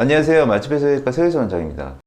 안녕하세요. 맛집의 소유과 서유서 원장입니다.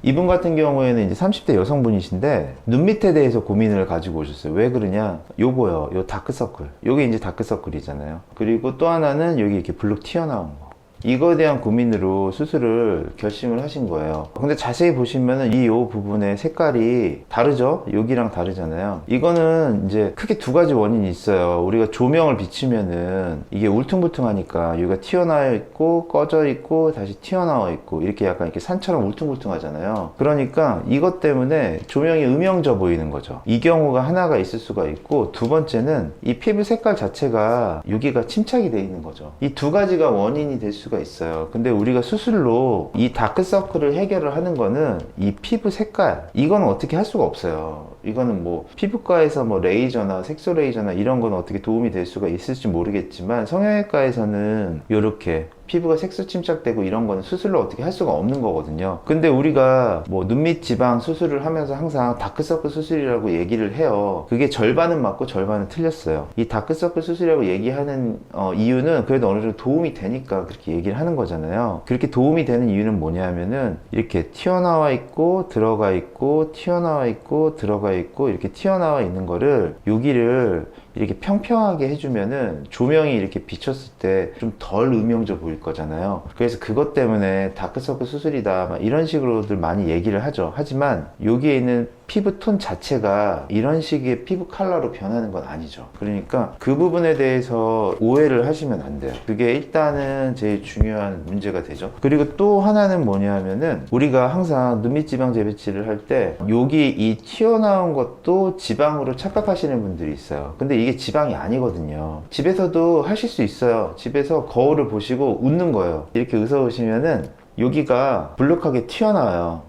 이분 같은 경우에는 이제 30대 여성분이신데 눈 밑에 대해서 고민을 가지고 오셨어요. 왜 그러냐? 요거요. 요 다크서클. 요게 이제 다크서클이잖아요. 그리고 또 하나는 여기 이렇게 블룩 튀어나온 거. 이거에 대한 고민으로 수술을 결심을 하신 거예요. 근데 자세히 보시면은 이 요 부분의 색깔이 다르죠? 여기랑 다르잖아요. 이거는 이제 크게 두 가지 원인이 있어요. 우리가 조명을 비추면은 이게 울퉁불퉁하니까 여기가 튀어나와 있고 꺼져 있고 다시 튀어나와 있고 이렇게 약간 이렇게 산처럼 울퉁불퉁하잖아요. 그러니까 이것 때문에 조명이 음영져 보이는 거죠. 이 경우가 하나가 있을 수가 있고, 두 번째는 이 피부 색깔 자체가 여기가 침착이 돼 있는 거죠. 이 두 가지가 원인이 될 수가 있어요. 근데 우리가 수술로 이 다크서클을 해결을 하는 거는 이 피부 색깔, 이거는 어떻게 할 수가 없어요. 이거는 뭐 피부과에서 뭐 레이저나 색소 레이저나 이런 건 어떻게 도움이 될 수가 있을지 모르겠지만, 성형외과에서는 이렇게 피부가 색소 침착되고 이런 거는 수술로 어떻게 할 수가 없는 거거든요. 근데 우리가 뭐 눈밑 지방 수술을 하면서 항상 다크서클 수술이라고 얘기를 해요. 그게 절반은 맞고 절반은 틀렸어요. 이 다크서클 수술이라고 얘기하는 이유는 그래도 어느 정도 도움이 되니까 그렇게 얘기를 하는 거잖아요. 그렇게 도움이 되는 이유는 뭐냐면은 이렇게 튀어나와 있고 들어가 있고 튀어나와 있고 들어가 있고 이렇게 튀어나와 있는 거를, 여기를 이렇게 평평하게 해주면은 조명이 이렇게 비쳤을 때 좀 덜 음영져 보일 거잖아요. 그래서 그것 때문에 다크서클 수술이다 막 이런 식으로들 많이 얘기를 하죠. 하지만 여기에 있는 피부 톤 자체가 이런 식의 피부 컬러로 변하는 건 아니죠. 그러니까 그 부분에 대해서 오해를 하시면 안 돼요. 그게 일단은 제일 중요한 문제가 되죠. 그리고 또 하나는 뭐냐면은, 우리가 항상 눈밑 지방 재배치를 할 때 여기 이 튀어나온 것도 지방으로 착각하시는 분들이 있어요. 근데 이게 지방이 아니거든요. 집에서도 하실 수 있어요. 집에서 거울을 보시고 웃는 거예요. 이렇게 웃어보시면은 여기가 블룩하게 튀어나와요.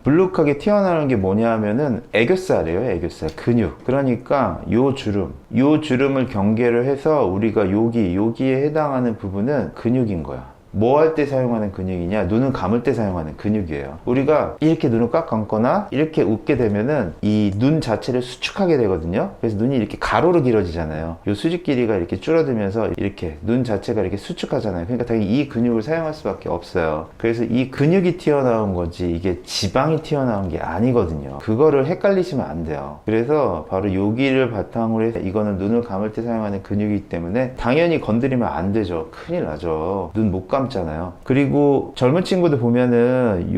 블룩하게 튀어나오는 게 뭐냐 하면은 애교살이에요. 애교살, 근육. 그러니까 요 주름을 경계를 해서 우리가 여기에 해당하는 부분은 근육인 거야. 뭐 할 때 사용하는 근육이냐? 눈을 감을 때 사용하는 근육이에요. 우리가 이렇게 눈을 꽉 감거나 이렇게 웃게 되면은 이 눈 자체를 수축하게 되거든요. 그래서 눈이 이렇게 가로로 길어지잖아요. 이 수직 길이가 이렇게 줄어들면서 이렇게 눈 자체가 이렇게 수축하잖아요. 그러니까 당연히 이 근육을 사용할 수밖에 없어요. 그래서 이 근육이 튀어나온 거지 이게 지방이 튀어나온 게 아니거든요. 그거를 헷갈리시면 안 돼요. 그래서 바로 여기를 바탕으로 해서 이거는 눈을 감을 때 사용하는 근육이기 때문에 당연히 건드리면 안 되죠. 큰일 나죠. 눈 못 감잖아요. 그리고 젊은 친구들 보면은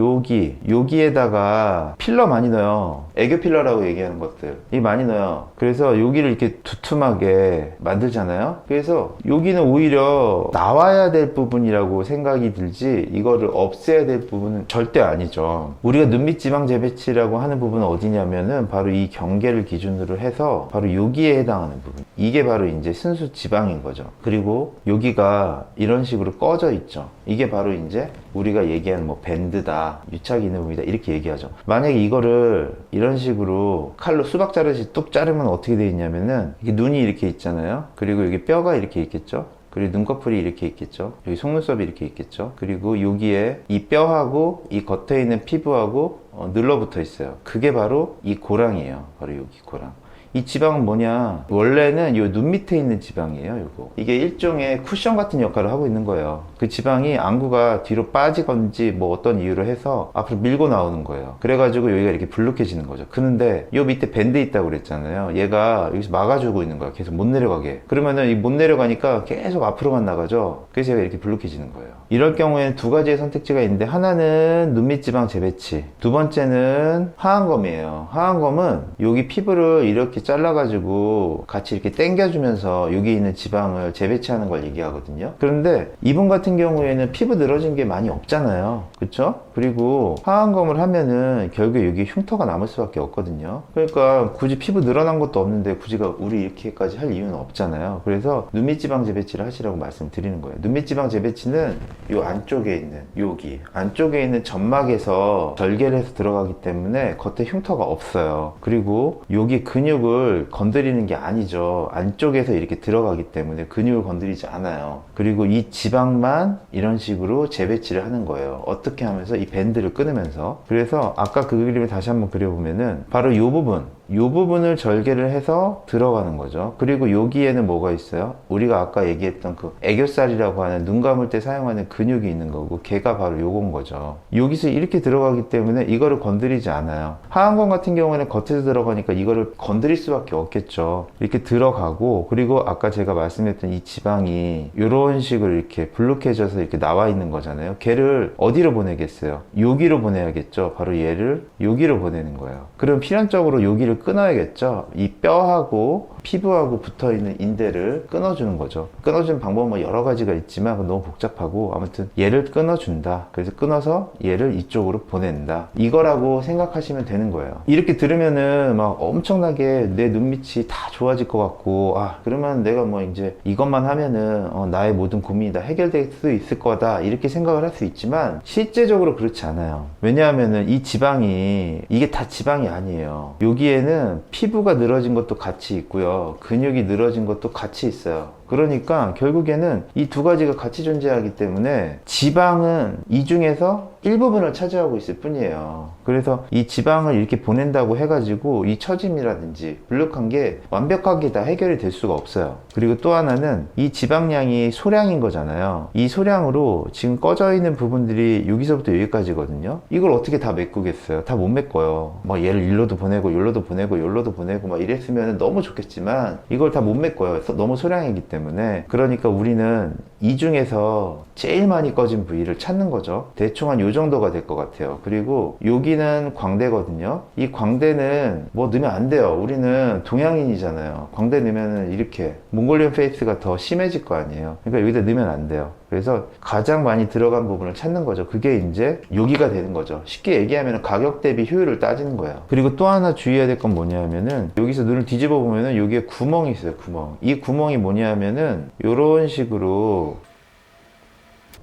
여기에다가 필러 많이 넣어요. 애교 필러라고 얘기하는 것들 이 많이 넣어요. 그래서 여기를 이렇게 두툼하게 만들잖아요. 그래서 여기는 오히려 나와야 될 부분이라고 생각이 들지 이거를 없애야 될 부분은 절대 아니죠. 우리가 눈밑 지방 재배치라고 하는 부분은 어디냐면은 바로 이 경계를 기준으로 해서 바로 여기에 해당하는 부분, 이게 바로 이제 순수 지방인 거죠. 그리고 여기가 이런 식으로 꺼져 있죠. 이게 바로 이제 우리가 얘기하는 뭐 밴드다, 유착 있는 부분이다 이렇게 얘기하죠. 만약에 이거를 이런 식으로 칼로 수박 자르듯이 뚝 자르면 어떻게 돼 있냐면은, 이게 눈이 이렇게 있잖아요. 그리고 여기 뼈가 이렇게 있겠죠. 그리고 눈꺼풀이 이렇게 있겠죠. 여기 속눈썹이 이렇게 있겠죠. 그리고 여기에 이 뼈하고 이 겉에 있는 피부하고 늘러붙어 있어요. 그게 바로 이 고랑이에요. 바로 여기 고랑. 이 지방은 뭐냐? 원래는 요 눈 밑에 있는 지방이에요, 요거. 이게 일종의 쿠션 같은 역할을 하고 있는 거예요. 그 지방이 안구가 뒤로 빠지건지 뭐 어떤 이유로 해서 앞으로 밀고 나오는 거예요. 그래가지고 여기가 이렇게 불룩해지는 거죠. 그런데 요 밑에 밴드 있다고 그랬잖아요. 얘가 여기서 막아주고 있는 거야. 계속 못 내려가게. 그러면은 이 못 내려가니까 계속 앞으로만 나가죠. 그래서 얘가 이렇게 불룩해지는 거예요. 이럴 경우에는 두 가지의 선택지가 있는데, 하나는 눈밑 지방 재배치, 두 번째는 하안검이에요. 하안검은 여기 피부를 이렇게 잘라가지고 같이 이렇게 당겨주면서 여기 있는 지방을 재배치하는 걸 얘기하거든요. 그런데 이분 같은 경우에는 피부 늘어진 게 많이 없잖아요. 그쵸? 그리고 하안검을 하면은 결국에 여기 흉터가 남을 수밖에 없거든요. 그러니까 굳이 피부 늘어난 것도 없는데 굳이 우리 이렇게까지 할 이유는 없잖아요. 그래서 눈밑 지방 재배치를 하시라고 말씀드리는 거예요. 눈밑 지방 재배치는 요 안쪽에 있는 여기 안쪽에 있는 점막에서 절개를 해서 들어가기 때문에 겉에 흉터가 없어요. 그리고 여기 근육을 건드리는 게 아니죠. 안쪽에서 이렇게 들어가기 때문에 근육을 건드리지 않아요. 그리고 이 지방만 이런 식으로 재배치를 하는 거예요. 어떻게 하면서? 이 밴드를 끊으면서. 그래서 아까 그 그림을 다시 한번 그려보면은 바로 이 부분, 이 부분을 절개를 해서 들어가는 거죠. 그리고 여기에는 뭐가 있어요? 우리가 아까 얘기했던 그 애교살이라고 하는 눈 감을 때 사용하는 근육이 있는 거고, 걔가 바로 요건 거죠. 여기서 이렇게 들어가기 때문에 이거를 건드리지 않아요. 하안관 같은 경우에는 겉에서 들어가니까 이거를 건드릴 수밖에 없겠죠. 이렇게 들어가고, 그리고 아까 제가 말씀했던 이 지방이 이런 식으로 이렇게 블록해져서 이렇게 나와 있는 거잖아요. 걔를 어디로 보내겠어요? 여기로 보내야겠죠. 바로 얘를 여기로 보내는 거예요. 그럼 필연적으로 여기를 끊어야겠죠. 이 뼈하고 피부하고 붙어있는 인대를 끊어주는 거죠. 끊어주는 방법은 뭐 여러 가지가 있지만 너무 복잡하고, 아무튼 얘를 끊어준다. 그래서 끊어서 얘를 이쪽으로 보낸다. 이거라고 생각하시면 되는 거예요. 이렇게 들으면은 막 엄청나게 내 눈밑이 다 좋아질 것 같고, 아 그러면 내가 뭐 이제 이것만 하면은 나의 모든 고민이 다 해결될 수 있을 거다, 이렇게 생각을 할 수 있지만 실제적으로 그렇지 않아요. 왜냐하면은 이 지방이, 이게 다 지방이 아니에요. 여기에는 피부가 늘어진 것도 같이 있고요, 근육이 늘어진 것도 같이 있어요. 그러니까 결국에는 이 두 가지가 같이 존재하기 때문에 지방은 이 중에서 일부분을 차지하고 있을 뿐이에요. 그래서 이 지방을 이렇게 보낸다고 해가지고 이 처짐이라든지 불룩한 게 완벽하게 다 해결이 될 수가 없어요. 그리고 또 하나는 이 지방량이 소량인 거잖아요. 이 소량으로 지금 꺼져 있는 부분들이 여기서부터 여기까지거든요. 이걸 어떻게 다 메꾸겠어요? 다 못 메꿔요. 뭐 얘를 일로도 보내고 일로도 보내고 여기로도 보내고 막 이랬으면 너무 좋겠지만 이걸 다 못 메꿔요. 너무 소량이기 때문에. 그러니까 우리는 이 중에서 제일 많이 꺼진 부위를 찾는 거죠. 대충 한 요 정도가 될 것 같아요. 그리고 여기는 광대거든요. 이 광대는 뭐 넣으면 안 돼요. 우리는 동양인이잖아요. 광대 넣으면 이렇게 몽골리언 페이스가 더 심해질 거 아니에요. 그러니까 여기다 넣으면 안 돼요. 그래서 가장 많이 들어간 부분을 찾는 거죠. 그게 이제 여기가 되는 거죠. 쉽게 얘기하면 가격 대비 효율을 따지는 거예요. 그리고 또 하나 주의해야 될 건 뭐냐면은, 여기서 눈을 뒤집어 보면은 여기에 구멍이 있어요. 구멍. 이 구멍이 뭐냐면은 이런 식으로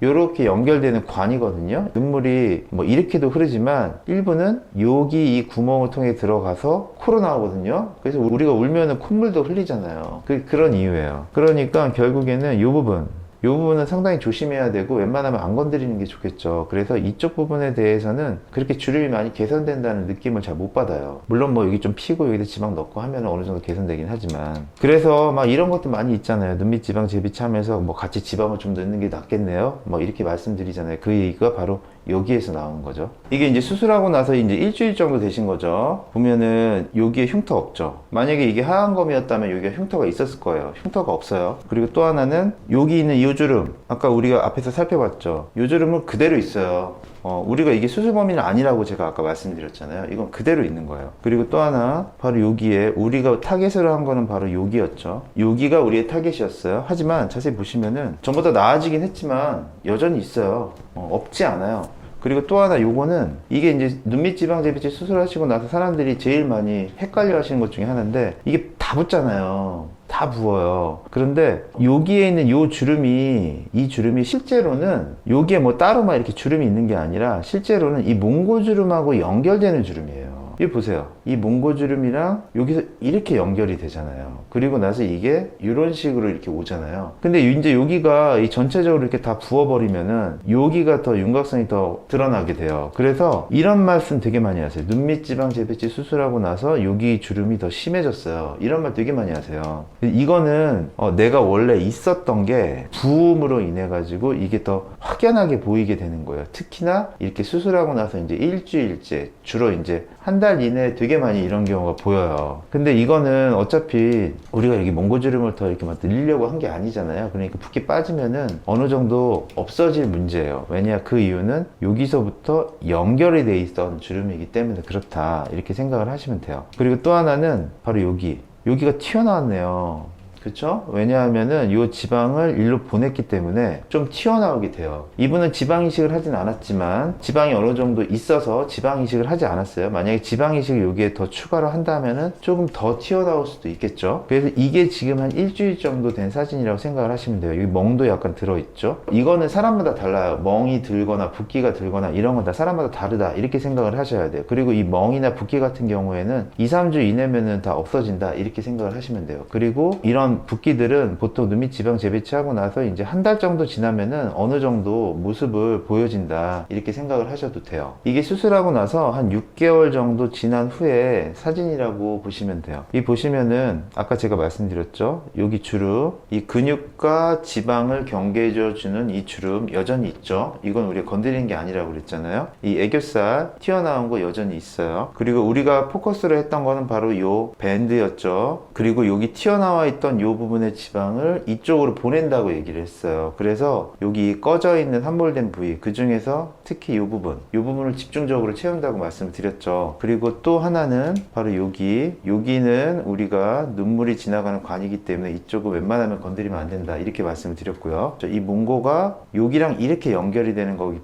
이렇게 연결되는 관이거든요. 눈물이 뭐 이렇게도 흐르지만 일부는 여기 이 구멍을 통해 들어가서 코로 나오거든요. 그래서 우리가 울면은 콧물도 흘리잖아요. 그런 이유예요. 그러니까 결국에는 이 부분은 상당히 조심해야 되고 웬만하면 안 건드리는 게 좋겠죠. 그래서 이쪽 부분에 대해서는 그렇게 주름이 많이 개선된다는 느낌을 잘 못 받아요. 물론 뭐 여기 좀 피고 여기다 지방 넣고 하면 어느 정도 개선되긴 하지만, 그래서 막 이런 것도 많이 있잖아요. 눈밑 지방 재배치하면서 뭐 같이 지방을 좀 넣는 게 낫겠네요, 뭐 이렇게 말씀드리잖아요. 그 얘기가 바로 여기에서 나오는 거죠. 이게 이제 수술하고 나서 이제 일주일 정도 되신 거죠. 보면은 여기에 흉터 없죠. 만약에 이게 하안검이었다면 여기에 흉터가 있었을 거예요. 흉터가 없어요. 그리고 또 하나는 여기 있는 이 주름, 아까 우리가 앞에서 살펴봤죠. 이 주름은 그대로 있어요. 우리가 이게 수술 범위는 아니라고 제가 아까 말씀드렸잖아요. 이건 그대로 있는 거예요. 그리고 또 하나, 바로 여기에 우리가 타겟으로 한 거는 바로 여기였죠. 여기가 우리의 타겟이었어요. 하지만 자세히 보시면은 전보다 나아지긴 했지만 여전히 있어요. 없지 않아요. 그리고 또 하나, 요거는 이게 이제 눈밑 지방 재배치 수술하시고 나서 사람들이 제일 많이 헷갈려 하시는 것 중에 하나인데, 이게 다 붙잖아요. 다 부어요. 그런데 여기에 있는 이 주름이 실제로는 여기에 뭐 따로 막 이렇게 주름이 있는 게 아니라 실제로는 이 몽고주름하고 연결되는 주름이에요. 여기 보세요. 이 몽고주름이랑 여기서 이렇게 연결이 되잖아요. 그리고 나서 이게 이런 식으로 이렇게 오잖아요. 근데 이제 여기가 이 전체적으로 이렇게 다 부어버리면은 여기가 더 윤곽선이 더 드러나게 돼요. 그래서 이런 말씀 되게 많이 하세요. 눈밑 지방 재배치 수술하고 나서 여기 주름이 더 심해졌어요. 이런 말 되게 많이 하세요. 이거는 내가 원래 있었던 게 부음으로 인해 가지고 이게 더 확연하게 보이게 되는 거예요. 특히나 이렇게 수술하고 나서 이제 일주일째, 주로 이제 한 달 이내에 되게 많이 이런 경우가 보여요. 근데 이거는 어차피 우리가 여기 몽고주름을 더 이렇게 막 늘리려고 한 게 아니잖아요. 그러니까 붓기 빠지면은 어느 정도 없어질 문제예요. 왜냐, 그 이유는 여기서부터 연결이 돼 있던 주름이기 때문에 그렇다, 이렇게 생각을 하시면 돼요. 그리고 또 하나는 바로 여기가 튀어나왔네요. 그쵸? 왜냐하면은 이 지방을 일로 보냈기 때문에 좀 튀어나오게 돼요. 이분은 지방 이식을 하진 않았지만 지방이 어느 정도 있어서 지방 이식을 하지 않았어요. 만약에 지방 이식을 여기에 더 추가로 한다면은 조금 더 튀어나올 수도 있겠죠. 그래서 이게 지금 한 일주일 정도 된 사진이라고 생각을 하시면 돼요. 여기 멍도 약간 들어있죠. 이거는 사람마다 달라요. 멍이 들거나 붓기가 들거나 이런 건 다 사람마다 다르다, 이렇게 생각을 하셔야 돼요. 그리고 이 멍이나 붓기 같은 경우에는 2, 3주 이내면은 다 없어진다, 이렇게 생각을 하시면 돼요. 그리고 이런 이런 붓기들은 보통 눈밑 지방 재배치하고 나서 이제 한 달 정도 지나면은 어느 정도 모습을 보여진다 이렇게 생각을 하셔도 돼요. 이게 수술하고 나서 한 6개월 정도 지난 후에 사진이라고 보시면 돼요. 이 보시면은 아까 제가 말씀드렸죠. 여기 주름, 이 근육과 지방을 경계해줘 주는 이 주름 여전히 있죠. 이건 우리가 건드리는 게 아니라고 그랬잖아요. 이 애교살 튀어나온 거 여전히 있어요. 그리고 우리가 포커스를 했던 거는 바로 요 밴드였죠. 그리고 여기 튀어나와 있던 요 부분의 지방을 이쪽으로 보낸다고 얘기를 했어요. 그래서 여기 꺼져 있는 함몰된 부위, 그 중에서 특히 요 부분을 집중적으로 채운다고 말씀을 드렸죠. 그리고 또 하나는 바로 여기는 우리가 눈물이 지나가는 관이기 때문에 이쪽은 웬만하면 건드리면 안 된다 이렇게 말씀을 드렸고요. 이 문고가 여기랑 이렇게 연결이 되는 거기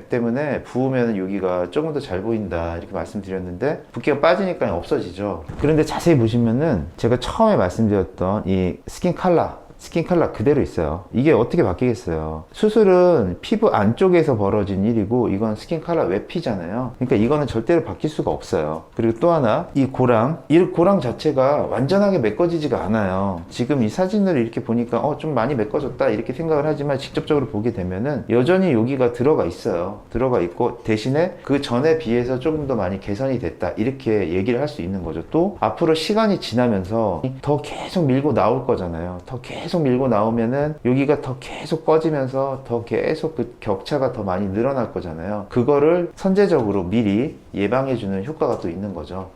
때문에 부으면 여기가 조금 더 잘 보인다 이렇게 말씀드렸는데 붓기가 빠지니까 없어지죠. 그런데 자세히 보시면은 제가 처음에 말씀드렸던 이 스킨 컬러 그대로 있어요. 이게 어떻게 바뀌겠어요? 수술은 피부 안쪽에서 벌어진 일이고 이건 스킨 컬러 외피잖아요. 그러니까 이거는 절대로 바뀔 수가 없어요. 그리고 또 하나, 이 고랑 자체가 완전하게 메꿔지지가 않아요. 지금 이 사진을 이렇게 보니까 좀 많이 메꿔졌다 이렇게 생각을 하지만 직접적으로 보게 되면은 여전히 여기가 들어가 있어요. 들어가 있고 대신에 그 전에 비해서 조금 더 많이 개선이 됐다 이렇게 얘기를 할 수 있는 거죠. 또 앞으로 시간이 지나면서 더 계속 밀고 나올 거잖아요. 더 계속 밀고 나오면은 여기가 더 계속 꺼지면서 더 계속 그 격차가 더 많이 늘어날 거잖아요. 그거를 선제적으로 미리 예방해주는 효과가 또 있는 거죠.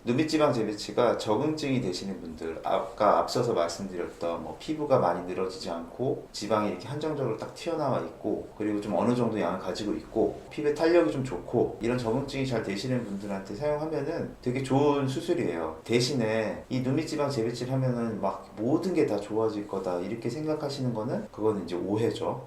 눈밑 지방 재배치가 적응증이 되시는 분들, 아까 앞서서 말씀드렸던 뭐 피부가 많이 늘어지지 않고 지방이 이렇게 한정적으로 딱 튀어나와 있고 그리고 좀 어느 정도 양을 가지고 있고 피부의 탄력이 좀 좋고 이런 적응증이 잘 되시는 분들한테 사용하면은 되게 좋은 수술이에요. 대신에 이 눈밑 지방 재배치를 하면은 막 모든 게 다 좋아질 거다 이렇게 생각하시는 거는 그거는 이제 오해죠.